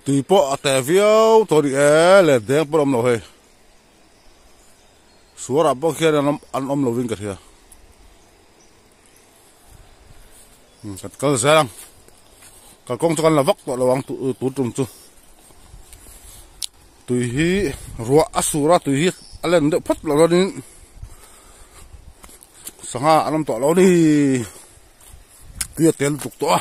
tùy bộ tè viêu tôi đi là đen bộ ông nào hay số ra bao kia ăn ông nào vinh cả thìa cái gì lắm cái công cho con là vắt tọt là vắng tụt trùng chu tùy hi ruộng asura tùy hi anh lên được phát là nó đi sáng ha anh tọt nó đi tùy tiền tục tọt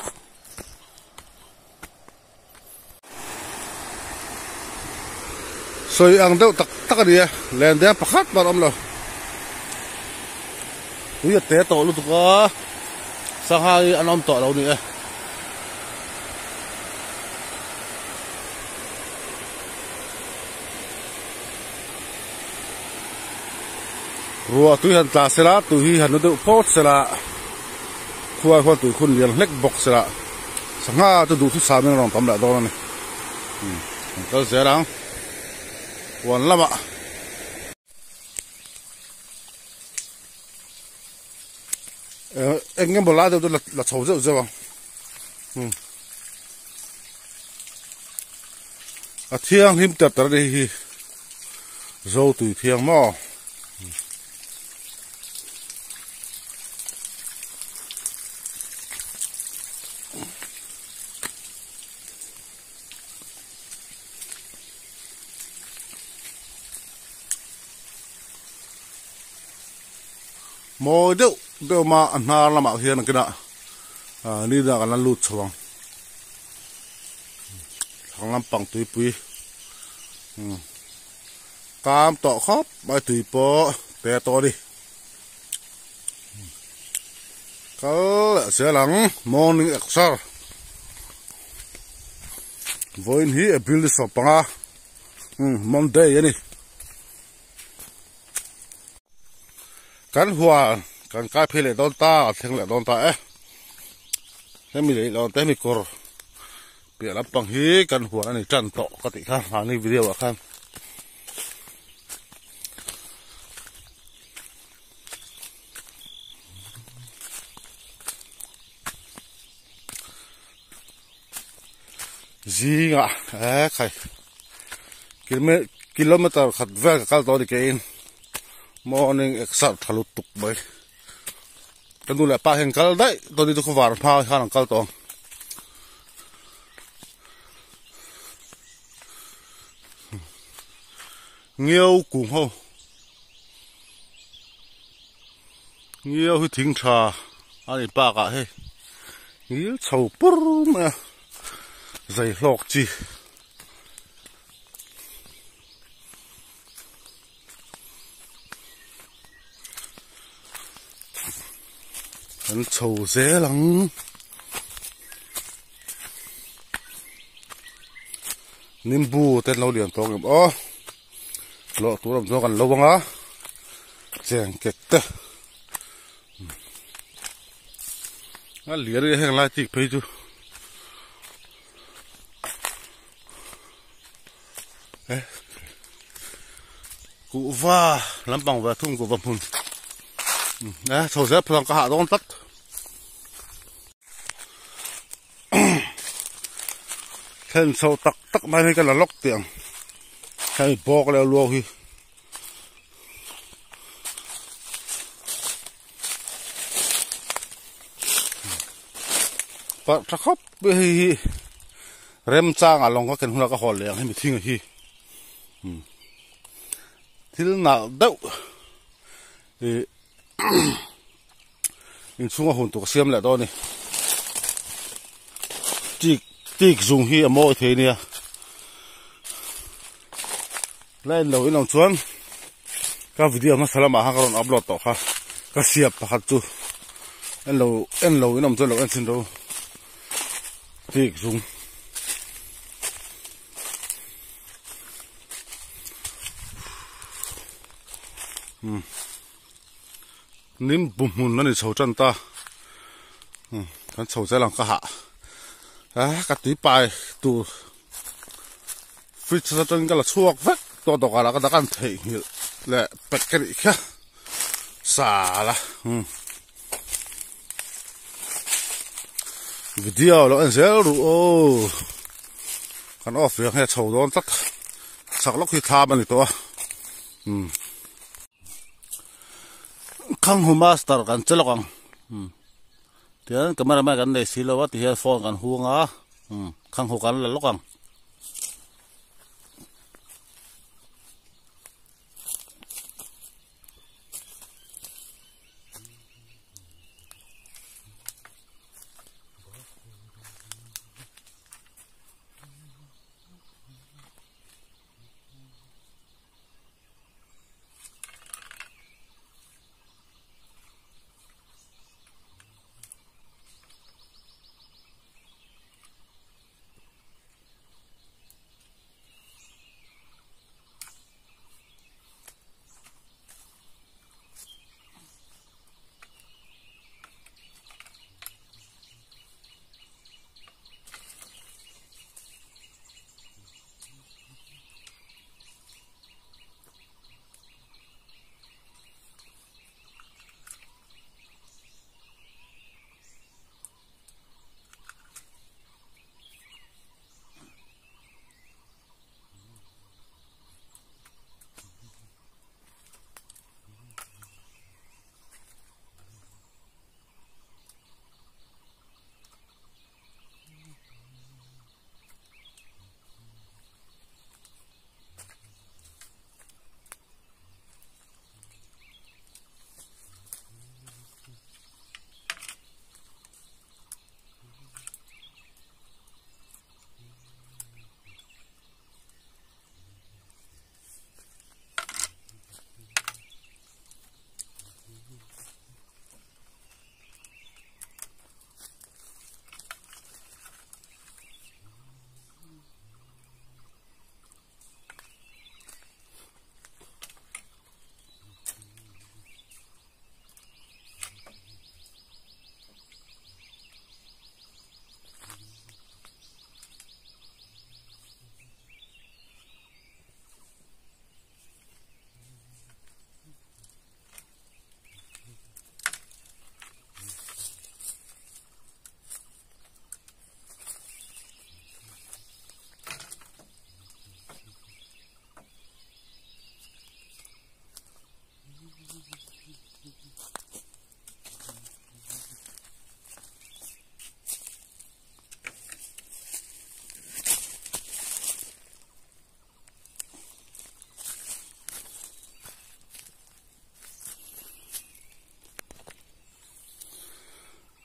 soi ang đâu tắc tắc đi lên đen phát khát vào ông nào tùy tiền tọt luôn tục á sáng ha anh ông tọt đâu đi rùa tùy hẳn ta sẽ là tùy hẳn nó được phốt sẽ là khoai khoai tùy khun liền lách bọc sẽ là sáng ha tôi đủ thứ sáu mươi đồng tầm lại đó này cái dễ lắm hoàn lắm ạ anh em bỏ lá đâu là xấu rượu rượu thiêng hiểm tập tới đây dâu tùy thiêng mò mồi đâu mà ăn ha làm mạo hiền cái đó đi ra cái lút xuống thằng làm bằng tùy pui cam tọ khóc bài tùy po té to đi cái sẽ lắng morning exercise với hi build sập băng Monday vậy nè cắn hoa cắn cái phê lệ đón ta thằng lệ đón ta ấy thế mình lấy đón thế mình cor bị lắp bằng hí cắn hoa này trần tọ có thể khác hàng này video ở khác gì ngạ khai km khát về cái đó đi cái morning exercise thalo tuk bay kan du la pa hen kal dai to di ko var pha han kal to nhiều cùng ho nhiều hu thing cha ani pa ka he nhiều chou pur ma zai lok chi anh sầu dễ lắm nim bu tên lâu liền to nghiệp ó lộ tú làm cho còn lâu bằng á chèn kẹt tê á lìa đi hàng lai tịt phải chứ cụ va lắm bằng và thùng của vầm hùn nè sầu dép thằng cả hạ đó tắt thêm sầu tắc tắc mai cái là lóc tiền hay bỏ cái lúa hi bắt chắc khóc bị rem trang à lòng có cái hula cái hồ liền hay bị thiên hi thì nào đâu thì mình xuống hồn tụ xiêm lại đó này chỉ dùng hi mồi thế này lên lâu lòng chuan các video mà salam à còn upload to ha các siap hạt tu en lâu lòng chuan lâu en xin đâu chỉ dùng nim bùm hùn nó đi sầu chân ta hắn sầu sẽ làm cái hạ cái tí bài tu fit sa chân cái là chuộc vắt to to cái là cái đàn thể lệ bẹt cái gì khác xả là video nó ăn dễ đủ kan off riang he chho don tak sak lok hi tham ani to khang hu master kan chelokang tian camera ma kan nei silo wa ti he phone kan huanga khang hu kan la lokang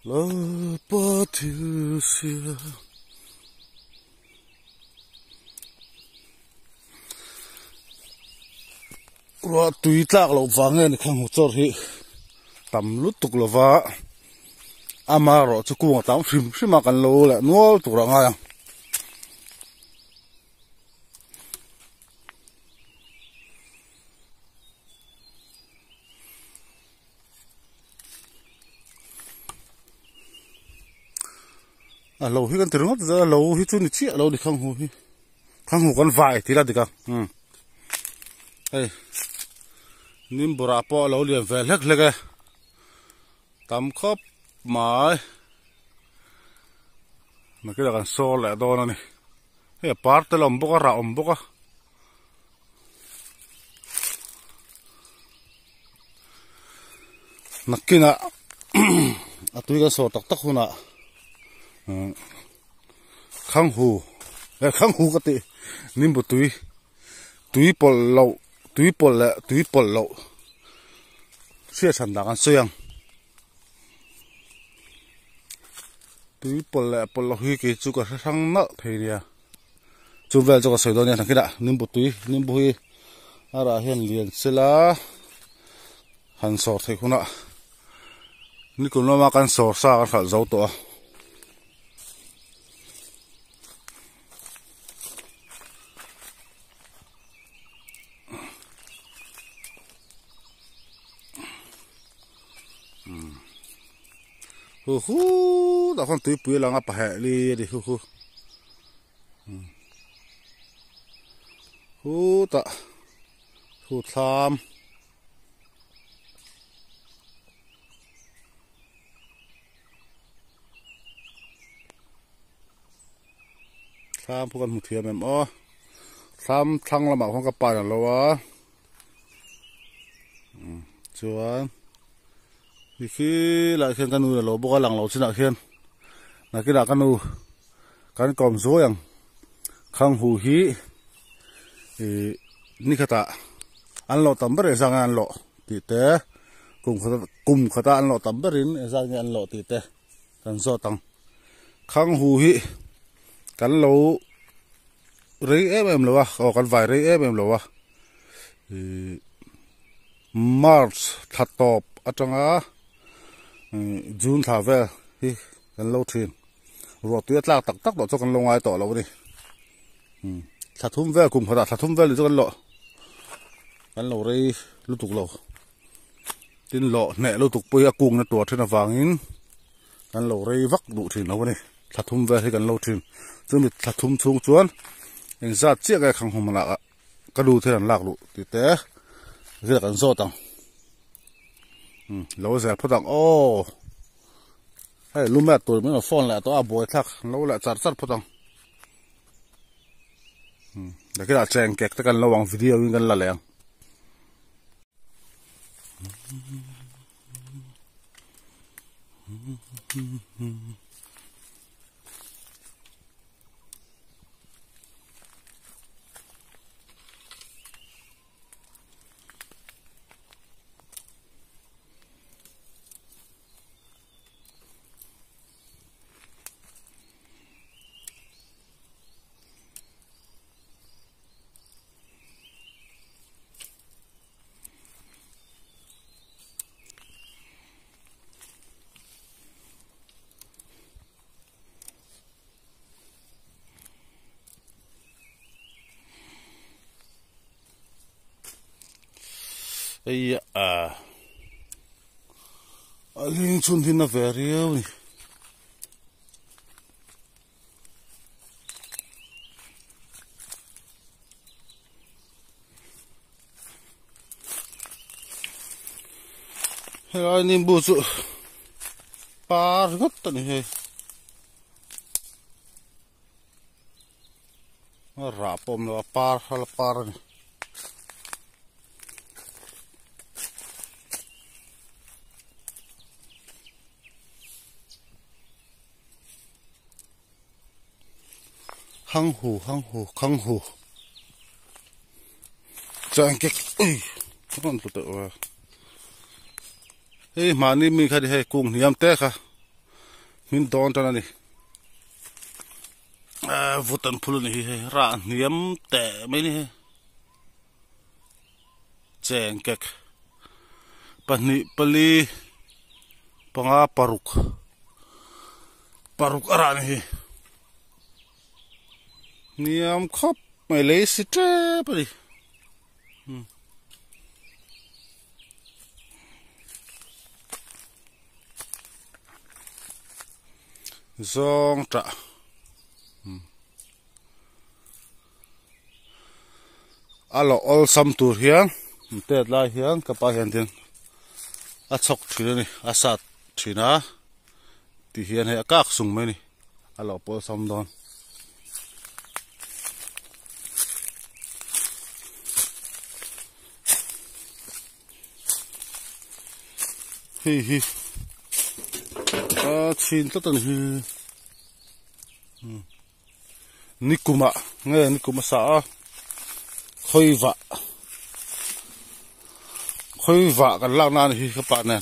lỡ bỏ thiếu xưa và tùy tác lâu vàng này không hỗ trợ thì tầm lúc tục là vợ ama rồi cho cô tắm phim phim mà cần lâu lại nuôi tục là ngay lâu hi kan tirngot za lâu hi chu ni chi lâu đi khang hu kan vai thì là đi cả hey nim bora po lâu liền về lek lek tam khop mai mà cái là kan so lại đó này hey part lom boka ra boka nakina atui ka so tak huna khang hu cái ti nim bu tui pol lo xia chan da kan soyang tui pol lo hi ki chu ka sang na theiria chu vel chu ka soi do ne thang kida nim bu hi ara hian lian sela han sor thei khuna ni kun ma kan sor sa kan khal zo to hu da con tui pui lang apa he li di hu ta hu tham tham phu kan mu thiam em o tham thang lama khong ka pa na lo wa chuan khi lại khen canu là lỗ bốc lằng lỗ trên lại khen là cái là canu kan kom zo yang khang hu hi ni khata an lo tamber sang an lo ti te kum khata an lo tamberin sang an lo ti te kan zo tang khang hu hi kan lo rei em lo wa o kan vai rei em lo wa March thatop atanga June tha ve hi kan lo thin ro tu tlak tak tak do cho kan lo ngai to lo ni thathum ve kum khata thathum ve li cho kan lo rei lu tuk lo tin lo ne lu tuk pui akung na to thena wangin kan lo rei vak du thin lo ni thathum ve hi kan lo thin chu mi thathum chung chuan eng za chia ga khang hum la ka du theran lak lu ti te cái kan zo tang lo za photang o hey lumat tur me phone la to a boy thak lo la char char photang da cái là cheng kek ta kan lo wang video win kan la leng ấy linh chun thì nó về riêu này hay nên bù sự par ngất tận này nó rã bom nó par hay là par này khang hù chẳng cái ui con tự tự ê mà ni mình khai đi hay cùng niệm té cả mình đón cho nó đi vụ tận phun này hay ra niệm té mấy này chẳng cái pani pali panga paruk ara này niệm khóc mày lấy xịt tré đi zong trả alo all sam tur hiang tet lai hiang kapa hian tin a chok thina ni a sat thina ti hian he akak sung mai ni alo pol sam don hi chin tất tần hi nikuma nghe nikuma xã khơi vạ cái lao nan hi các bạn này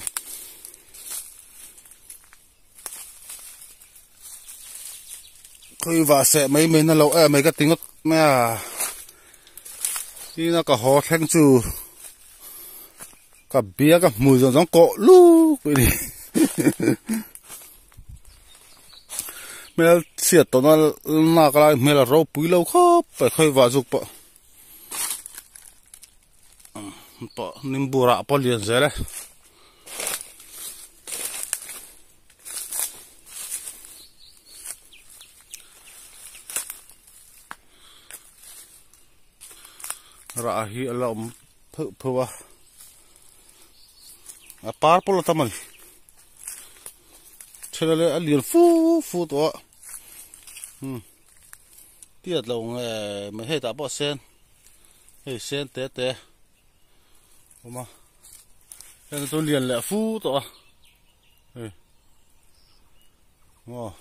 khơi vạ sẽ mấy nó lâu mấy cái tiếng mẹ khi nó cả họ thanh chu cả bia cả mùi rồi giống cọ lu vậy đi mẹ xiết tao nó cái này mẹ là rau bùi lâu khóc phải khơi vào dục bọ nim bùa rạ bọ liền rồi đấy rạ hi lom phơ par polo tamal chele ali fu to tiệt lồng mà hay ta bỏ sen hay sen té té mà nên tôi liền lại phu to wow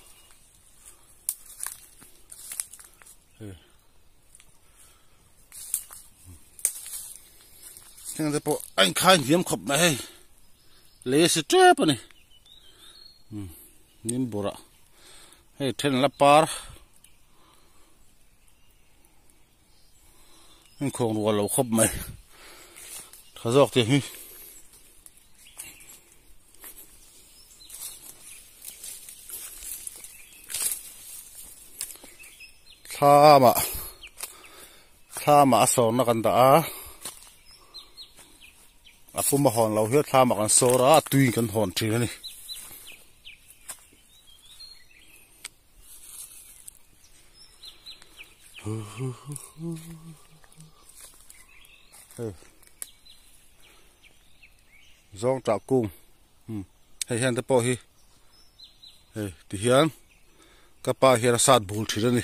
thế nên bộ anh khai hiếm khop này lấy sự trap này nín bora hay thêm là par anh không có lâu khop mày thà dọc thì tha mà sầu nó cần đã aku mà hòn lâu hết tha mà cần sầu ra tùy cần hòn chỉ này rong trào cung hay hiện tại bao hi thì hiện các bà hiện sát bùn chỉ này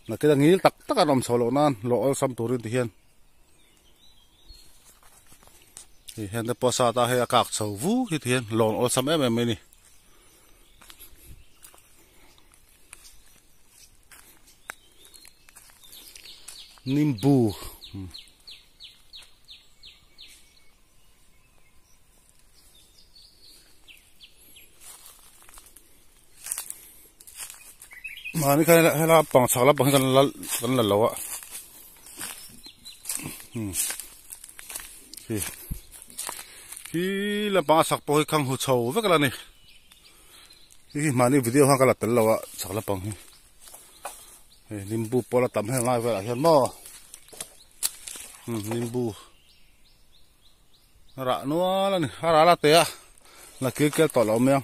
là cái nghĩ tắc tắc ở nằm sầu lợn nan lợn xăm tổ thì hiện tại bao sa ta hay các sầu vũ thì hiện lợn ở xăm em này nimbu màนี่ใครให้เราปังสักแล้วปังกันละแล้วอ่ะที่เราปังสักปังให้ข้างหัวเฉาไว้กันละนี่ที่มานี่วิดีโอข้างกันละแต่แล้วอ่ะสักแล้วปังนิมบูปอละตำให้ง่ายไว้ละเห็นมั้ยนิมบูระนัวละนี่ระละเตะละเกี่ยวต่อเราเมียง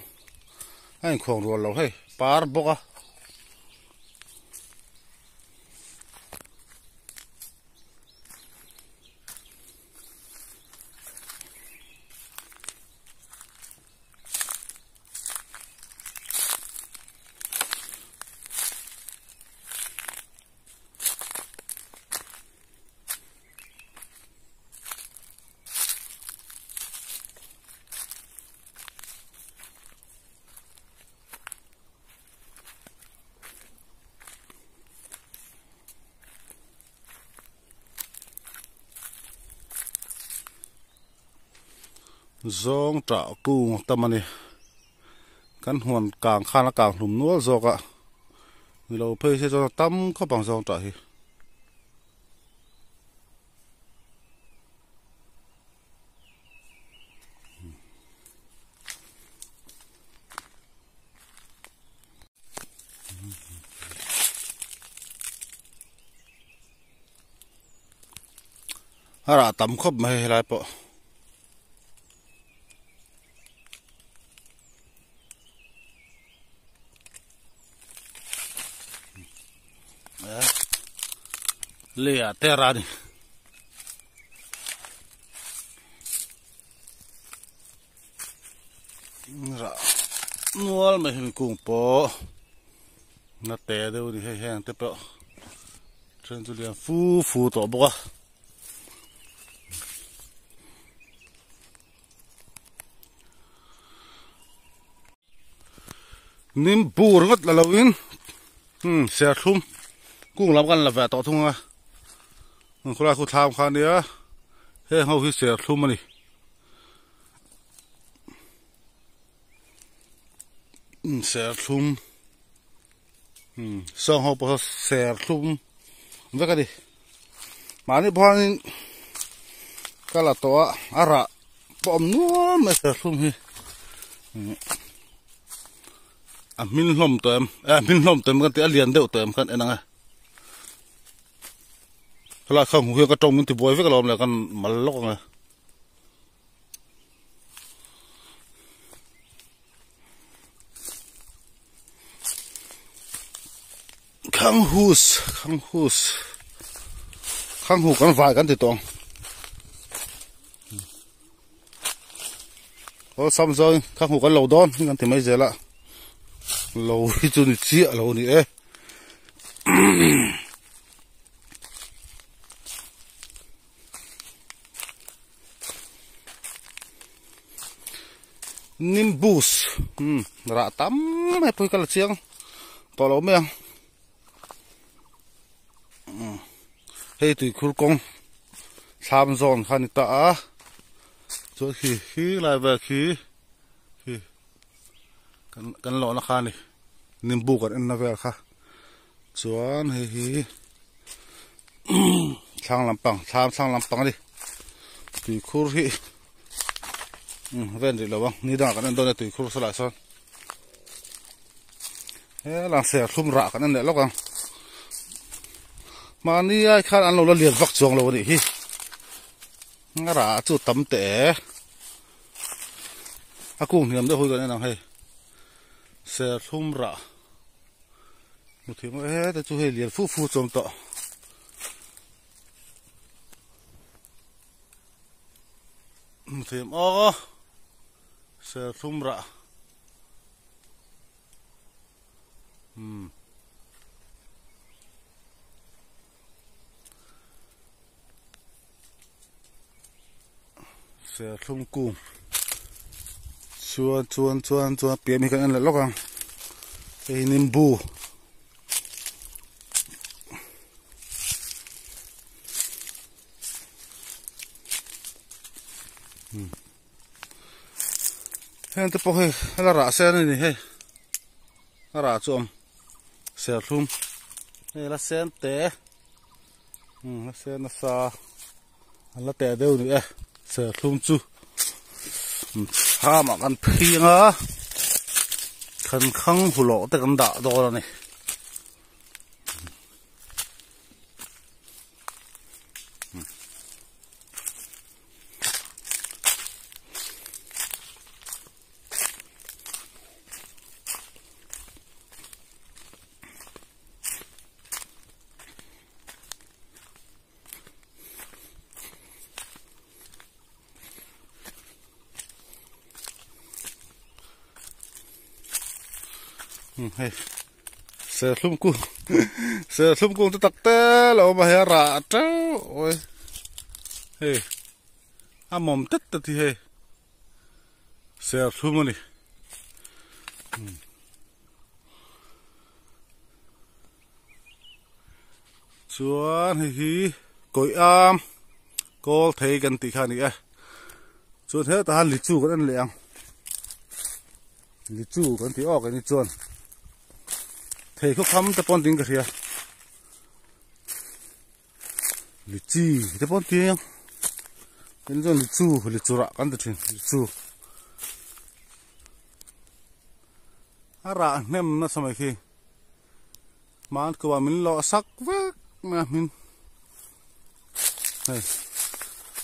ให้ของรัวเราให้ปาร์บกะzong trả cu tâm này căn hoàn càng khan là càng lùm núa rồi cả người lâu phê sẽ cho tâm có bằng zong trả hi ra tắm khóc mày lại bộ lìa tè ra đi ra nuôi mày hình cùng po nó tè đâu đi hay hàng tè po trên tôi liền phu tổ bò nim bùr ngất là lâu in xe thum cũng làmกันlà vẻ tỏ thung àคนละคนทำคันเดียวเฮ้ยเขาพิเศษทุ่มมาดิเสียทุ่มสองเขาพอเสียทุ่มไม่กันดิมานี่พอนี่ก็ละตัวอะไรปอมนัวไม่เสียทุ่มฮีมินลมเติมมินลมเติมกันที่เลียนเดียวเติมกันเอ็นังไงlà không hiểu cái trồng mình thì bồi với cái lồng là con mà lóc này khang hút con vài con thì toàn có xong rồi khang hút con lầu đón nhưng thì mấy giờ lại lầu thì chưa được chia lầu nữa Nimbus rạ tắm hay phơi cái là chiang to lắm em hey tụi khul công sam zon khan ta cho khi lại về khi kan lo na khan đi nimbu kan na về kha chuan hi sang lampang đi tụi khul hi ven đi lâu ni da kan don tụi khul sala son lang xe thum rạ kan ne lo kang mà ni ai khan an lo la lian vak chuang lo ni hi ngara chu tam te a kung hiam de hoi kan nang he xe thum rạ một thì mà he ta chu he lian fu chom to một thì o xe thum rạ xe thum cung chuan bia mi kan la lokang e nimbu hen te po he la ra xe ni he ra chom xe thum he la sen te la sen na sa la te deu ni e xe thum chu ha mà kan phiêng á khăn khăng hù lộ tới kan đã đó là này hey xe thum cung tôi tắc té là mà hè rạ trâu ôi hey mồm tít thì hey xe thum này chuan hi cối cô thấy gần tí khăn này chuan thế ta lý chu cái ăn lẹng lý chu cái tí cái này chuan thầy khúc khăm ta pon tiếng cái gì lý chi ta pon tiếng nên cho lý chu rạ căn tự lý chu rạ nem nó sao mày khi mà cứ bảo mình lo sắc vác mà mình này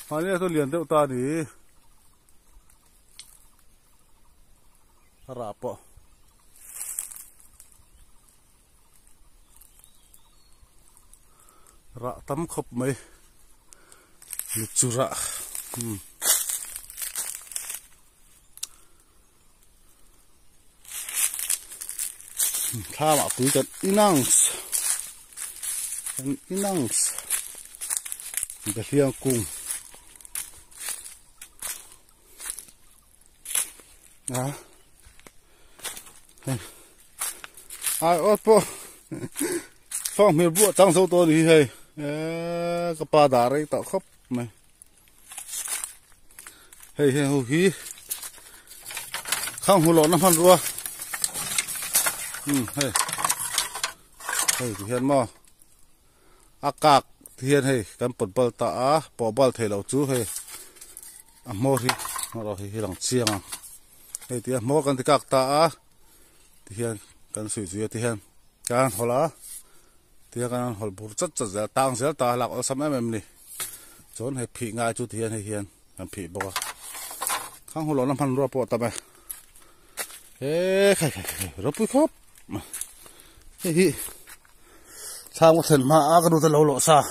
mà đây tôi liền theo ta đi rạ po rạ tắm khop mấy lịch chu rạ tha mà túi cần inangs cái phiang cung à ai ớt po phong miền bùa trăng sâu to đi hay cái pa đá đấy tạo khóc này hay hồ khí không hồ lọ nó phân rùa hay thì hiện mò cạc thì hiện hay cái bột bal ta bỏ bal thể lâu chú hay mò thì nó rồi thì lòng chiang hay thì mò cái cạc ta thì hiện cái sủi sủi thì hiện cái hồ lá thì cái hồ bùn chất chất tăng sẽ ta lạc ở sắm em này chốn hay phì ngay chú thì hiện làm phì bao không hồ lọ nó phân rùa bỏ tập này khai rất vui khóc hi sao có thần mà cái đồ lâu lộ xa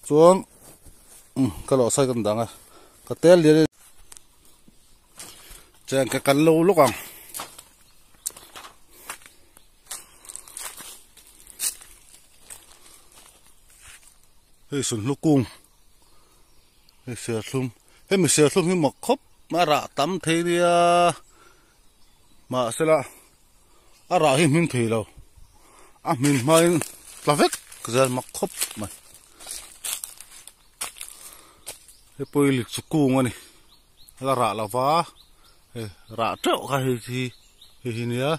xuống cái lọ xoay cầm đắng à cái té liền trên cái cắn lâu lúc à hei sun lu kung hei sửa thum hei mi sửa thum hi mok khop ma ra tam thei ria ma se la a ra hi min thei lo a min mai tlavek zal mok khop ma hei poi lik chu kung ani la ra la wa hei ra treo ka hi nia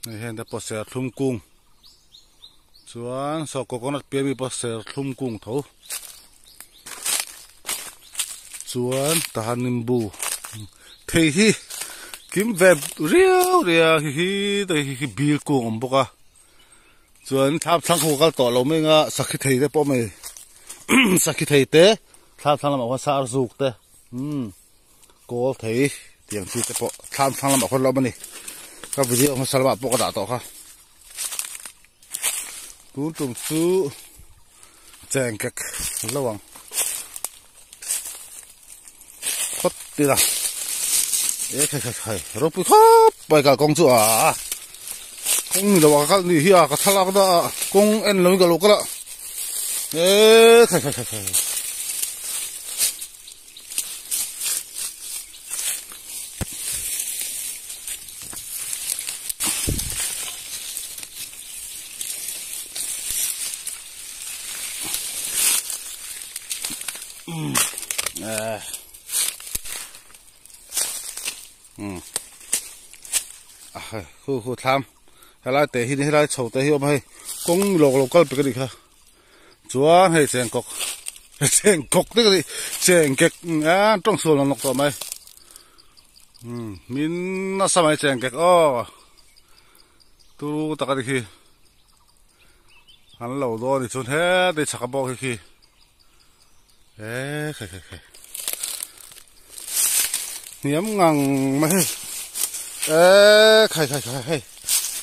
hei hen ta po sửa thum kung chuan so coconut pe mi po sửa thum kung tho chuan ta nimbu thei hi kim ve riau hi hi bil kung om boka chuan thap thang ho kal to lo me nga sakhi thei te po me sakhi thei te thap thang lam wa sar zuk te kol thei tiang chi te po thap thang lam khon lo mani ka video ma salwa po ka da to kha tu tum su cheng kek lawang khot ti da khai ro pu khop pai ka kong chu a kong ni lo ka ni hi a ka thalak da kong en lo ka lo ka la khai khu tham hay là tế hi hay là chậu tế hi ông hay cũng lộc câu bị cái gì cả chúa hay chèn cọc đấy cái gì chèn kẹt trong sườn là lộc tôm mày min nó sao mày chèn kẹt tu ta cái gì hắn lẩu đó thì chôn hết để chặt bao khi khai niệm ngang mày khai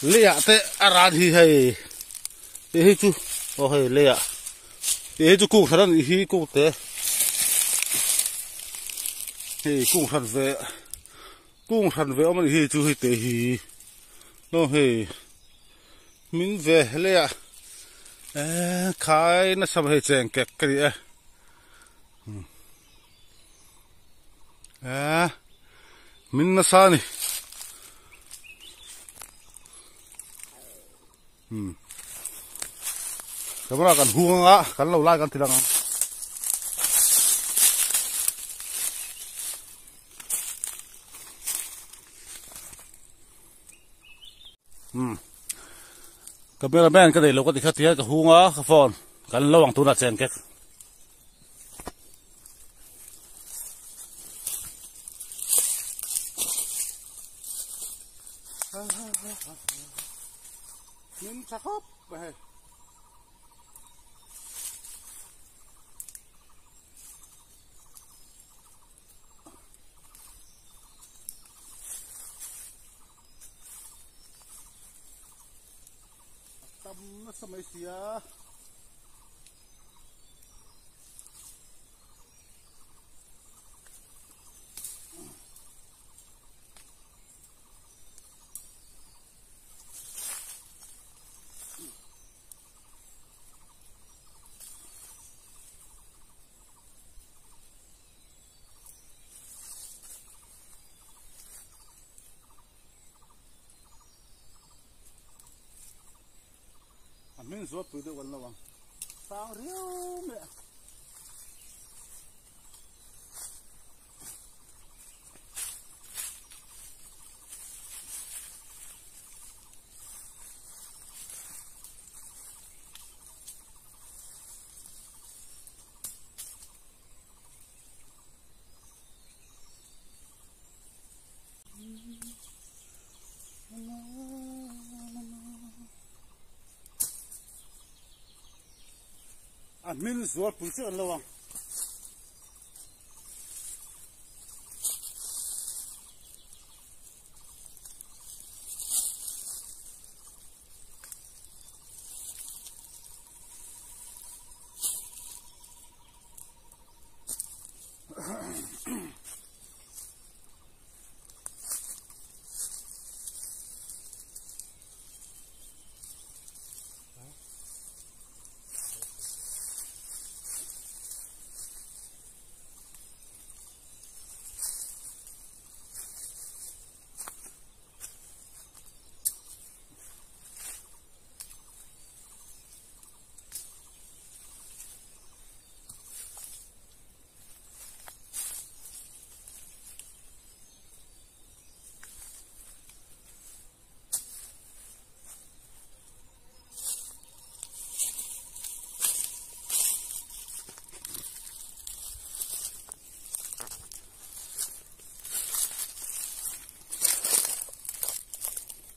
lệ te ara thì hay thế chú hay lệ thế chú cụ thật hi cụ te thì cụ thật về ông hi chú hi te hi nó hay min về lệ khai nó sao hay chèn kẹt cái gì min nó sao này camera kan huang a kan lo lai kan tilang cameraman ka dei lo ka tikha tia ka hunga ka phone kan lo ang tu na chen kek min chakop bahe tâm nó sao mấy xía mình rốt từ từ quần lâu sao riêu mẹ mình rốt từ từ lâu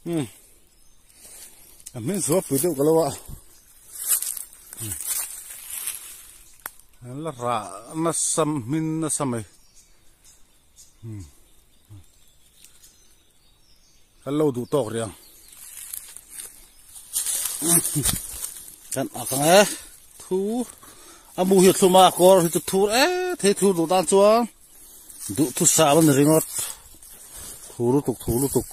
mình số phụ được cái lo là ra nó xăm mình nó xăm ấy cái lâu đủ to rồi cái này thu amu hiệt thu mà có thì thu ấy thế thu đủ tan chuông đủ thu sao bên này ngót thu lúc tục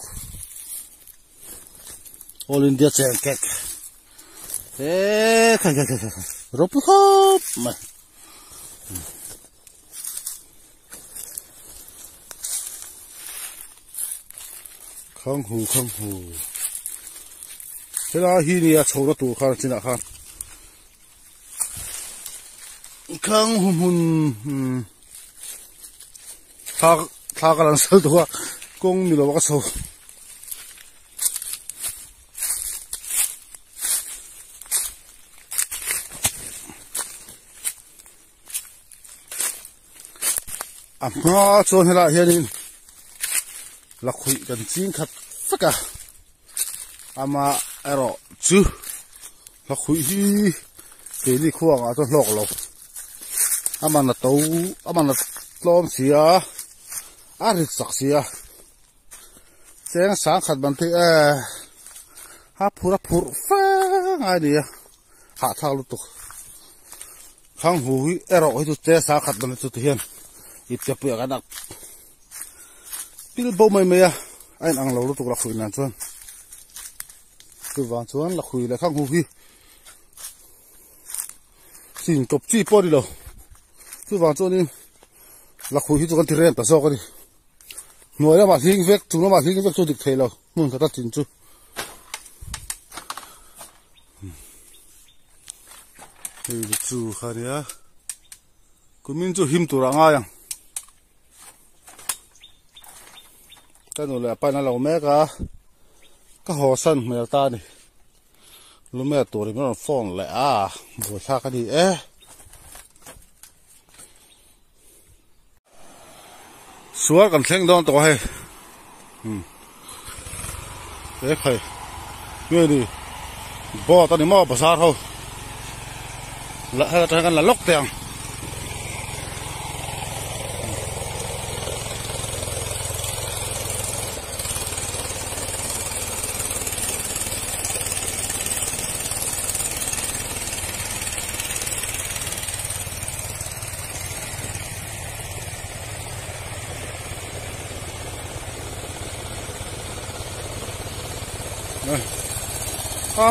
All India chèn kẹt thế cái rộp hop mà không hù thế là hi nia chầu nó tủ khăn trên khăn không hùn thà cái lần sau đó cũng như là cái sầu nó cho nên là hiện là khui cần chín khát tất cả ama ero chu là khui hi cái gì khoang à cho lọc lọc ama là tàu ama là lom xìa rít sặc xìa sáng sáng khát bản thế hấp phur phang ai đi hạ thao lúc tục khang hui ero hi tu te sáng khát bản tu hiện ít chập bữa cái đặc pil bông mày à anh ăn lâu lúc tục là khui nàn chuan từ vàng chuan là khui lại khang hui xin cọp chi po đi đâu từ vàng chuan đi là khui tu kan thiren ta so cái đi nuôi nó mà hiên vét chúng nó mà hiên vét cho được thề đâu muốn người ta tin chứ đây là chú khai đi à cứ mình chú him tu ra ngay à cái này là phải là lâu mẹ cái hồ sân mẹ ta đi lúc mẹ tuổi thì nó phong lại à buổi xa cái gì ấy xuống còn xem đón tổ hay đấy phải người đi bỏ tao đi mua bờ sa thôi lại cái là lốc tiền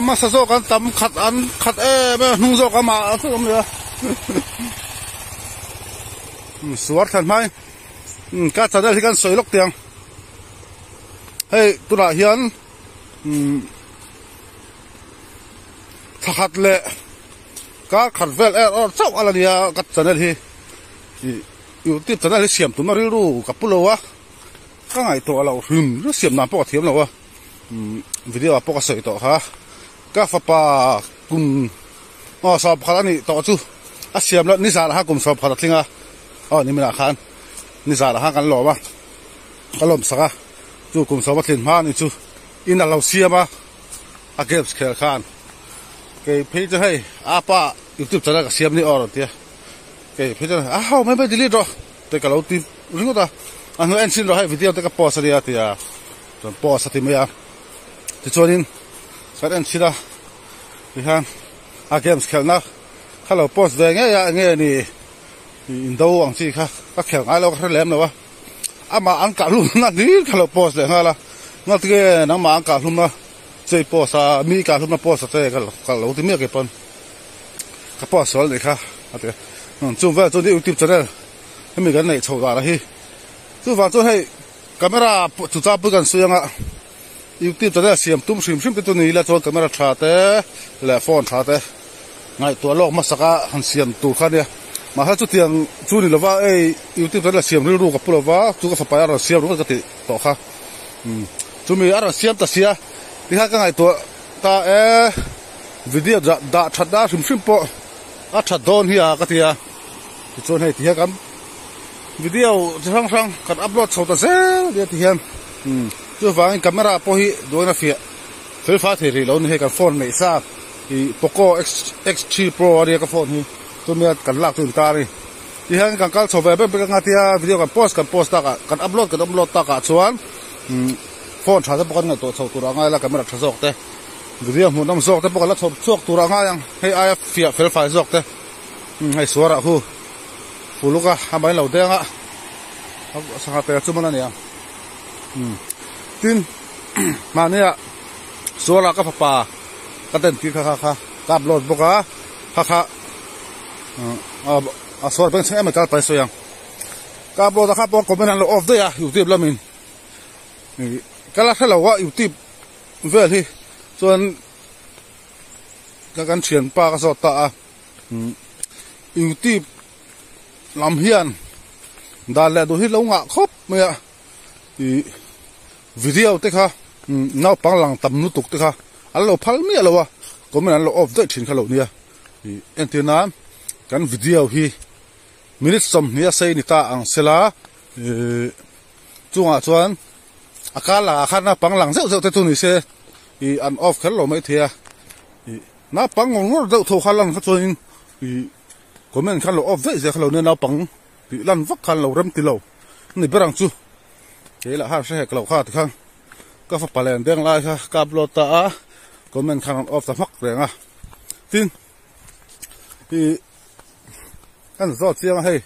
mà sao zo kan tam khát ăn khát mà nung zo cái mà cứ không được suốt thành mai cá chả đây thì kan soi lốc tiền hey tôi đã hiền khát lệ cá khát vel cháu ala nia cá chả đây thì yêu tiếp chả đây xiêm tụi nó riu ru cặp pulo á cái ngày tổ là nó xiêm nam bỏ thiếm nào video bỏ sợi tổ ha các pha pa cùng sập khát này tổ chú xiêm lợn ní giả ha cùng sập khát linh à ní mình khăn ní giả haกันหล่อป่ะกันหล่อสักchú cùng sập khát linh ha ní chú in là lâu xiêm àเก็บเขียนkhăn cái phía cho hay pa YouTube channel cái xiêm ní ở rồi tiệt cái phía cho how mấy bây delete rồi cái cái lâu tìm riêng ta anh nói anh xin rồi hay video cái pause đi à tiệt rồi pause thì mấy à thì cho nên cái anh xin ra thì han games खेल ना kalau pause deh nghe ni Indo ang si ka खेल ai lo ka lem na wa ama ang ka lu na ni kalau pause deh ngala ngat ke nang ma ang ka lu na chơi pause mi ka lu na pause te ka lo ti mi ke pon ka pause sol ni kha ate chung va cho di YouTube channel mi kan nei chou da la hi chu wa cho hay camera chu cha pu kan suyanga YouTube channel siam tum sim te ni la cho camera tha te le phone tha te ngai tua lok ma saka han siam tu kha ne ma ha chu tiang chu ni lova YouTube channel siam ru ka pulova chu ka fa pa ra siam ru ka ti to kha chu mi ara siam ta sia ti ha ka ngai tua ta video da that da sim po a that don hi a ka ti a ti chon hai ti ha kam video sang kan upload chho ta se dia ti hian chu wang camera po hi doina fia fel fa thei ri lo ni he kan phone nei sa i Poco X3 Pro ari ka phone hi tu me kan lak tu ta ri ti hang kan kal chobe be nga tia video kan post ta ka kan upload ta ka chuan phone tha ta pokon na to chho tu ra nga la camera tha jok te video mu nam jok te pokon la chok tu ra nga yang hei ai fia fel fa jok te hei suara hu puluka hamai lo de nga sanga pe chu mana nia tin mania suara ka pa ka ten ki kha ka upload boka kha a suara ben sem ka pa so yang ka upload ka po comment an lo off de ya YouTube lamin kala khala wa YouTube vel hi chuan ka kan thian pa ka so ta YouTube lam hian da le do hi lo nga khop me video te kha nau pang lang tam nu tuk te kha allo phal mi alo wa comment an lo off de thin khalo nia entina kan video hi minute som nia sei ni ta ang sela chunga chuan akala khana pang lang zeu te tu ni se an off khalo mai thia na pang ngor deuh tho khalang kha chuin comment khan lo off ve ze khalo ne na pang ti lan vak khan lo ram ti lo ni berang chu ke la har se he klo kha ti khang ka fa palen deng lai kha ka upload ta a comment khan off ta mak renga tin kan zo chiang hei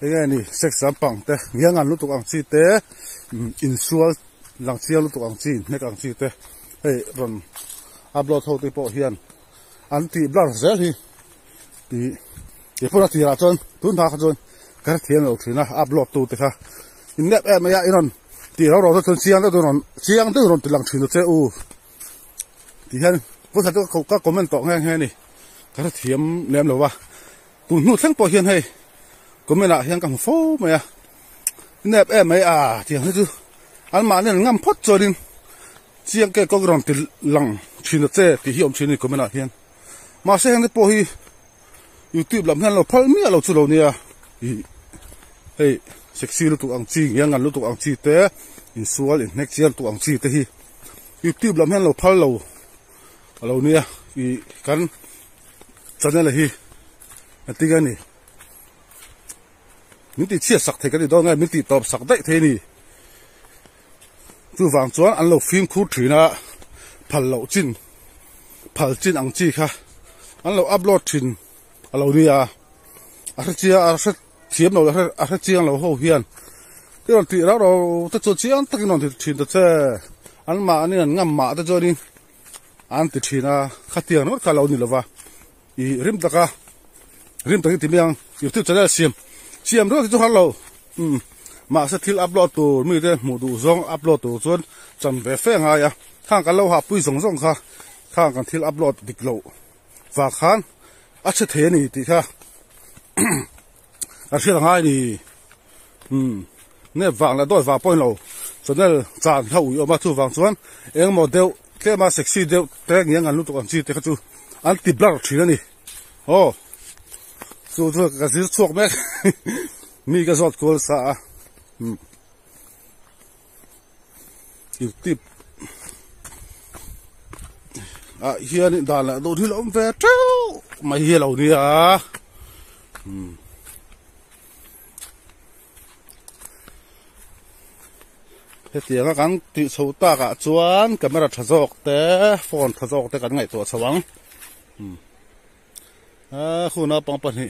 nghe ni sex pang te yang an lu tuk ang chi te insual lang chiang lu tuk ang chi nek ang chi te hei ron upload ho ti po hian an ti blur zel hi ti pura ti ra chon tun tha kha chon ka thian lo thina upload tu te kha in net em ya iron ti ro ro chon chiang te ron ti lang thin che u ti hian pu sa ka comment to nge ni ka thiam nem lo wa tu nu thang po hian hei comment a hian kam fo ma ya net em ya ti han chu an ma ne ngam phot chorin chiang ke ko ron ti lang thin che ti hiom thin ni comment a hian ma se hang po hi YouTube lam han lo phal mi lo chu lo nia hei sexy lu tu ang chi yang an lu tu ang chi te in sual in next year tu ang chi te hi YouTube lam han lo phal lo nia kan channel hi atiga ni min ti chia sak the ka ni do nga min ti top sak dai the ni chu wang chuan an lo film khu thina phal chin ang chi kha an lo upload thin alo nia a chia a thiam lo a chiang lo ho hian ti ron ti ra ro ta chu chiang takin on thin ta che an ma ani an ngam ma ta jori an ti thina khatiang no kha lo ni lova rim taka ti miang YouTube channel siam ro ti chu halo ma sa thil upload tu mi te mu du zong upload tu chuan chan ve fe nga ya khang ka lo ha pui zong kha khang kan thil upload dik lo wa khan a che the ni ti kha a hriat ngai ni ne wang la doi wa point lo channel chan ho yo ma chu wang chuan eng model ke ma sexy deu te ngiang an lu tu kan chi te kha chu an ti blur thina ni chu ka si chuak mek mi ka zot kol sa YouTube hian dan la do thil om ve treu mai hi lo ni he tianga kan ti chhota ka chuan camera thajok te phone thajok te kan ngai to chawang khuna pang pa ni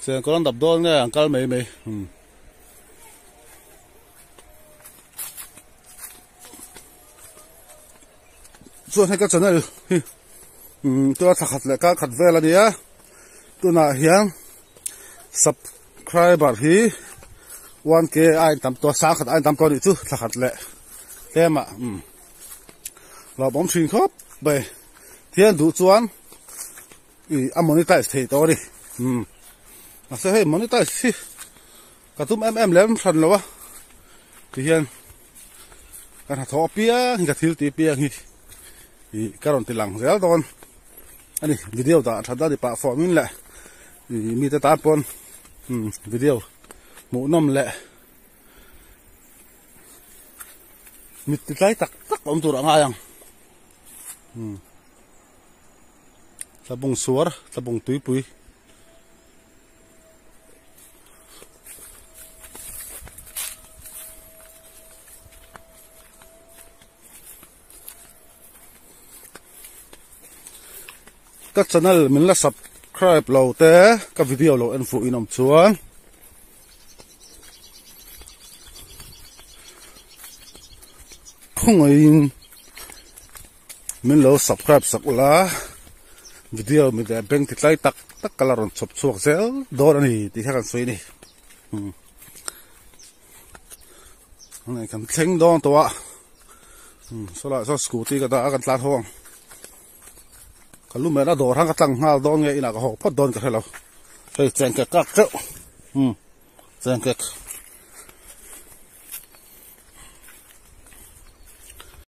sen koran dab dol nge angkal mei chuan he ka channel to thakhat le ka khat vel ania tuna hian subscriber hi 1k ai tam to sa khat ai tam ko ni chu thakhat le tema lo bom thin khop be thian du chuan a monetize thei to ri ma se he monetize si ka tum lem than lo wa ti hian kan tho pia ka thil ti pia hi karon ti lang zel don ani video ta thada di pa formin la mi ta pon video mu nom le mít cái tắc tắc ông tụi ngay ang là bông xúa là bông túi bụi các channel mình là subscribe lâu té các video lâu anh phụ in ông chuan không ai mình lâu subscribe sắp là video mình để bên thịt lai tắc tắc cả là rộn chụp chuộc dẻo đó là này thì khác suy này này cần thèn đòn toa sau lại sau scooty cái đó cần lát hoang cái lúc mà nó đổ thang cái tăng ha đòn nghe là cái hộp phát đòn cái này đâu đây chèn cái cắt chỗ chèn cái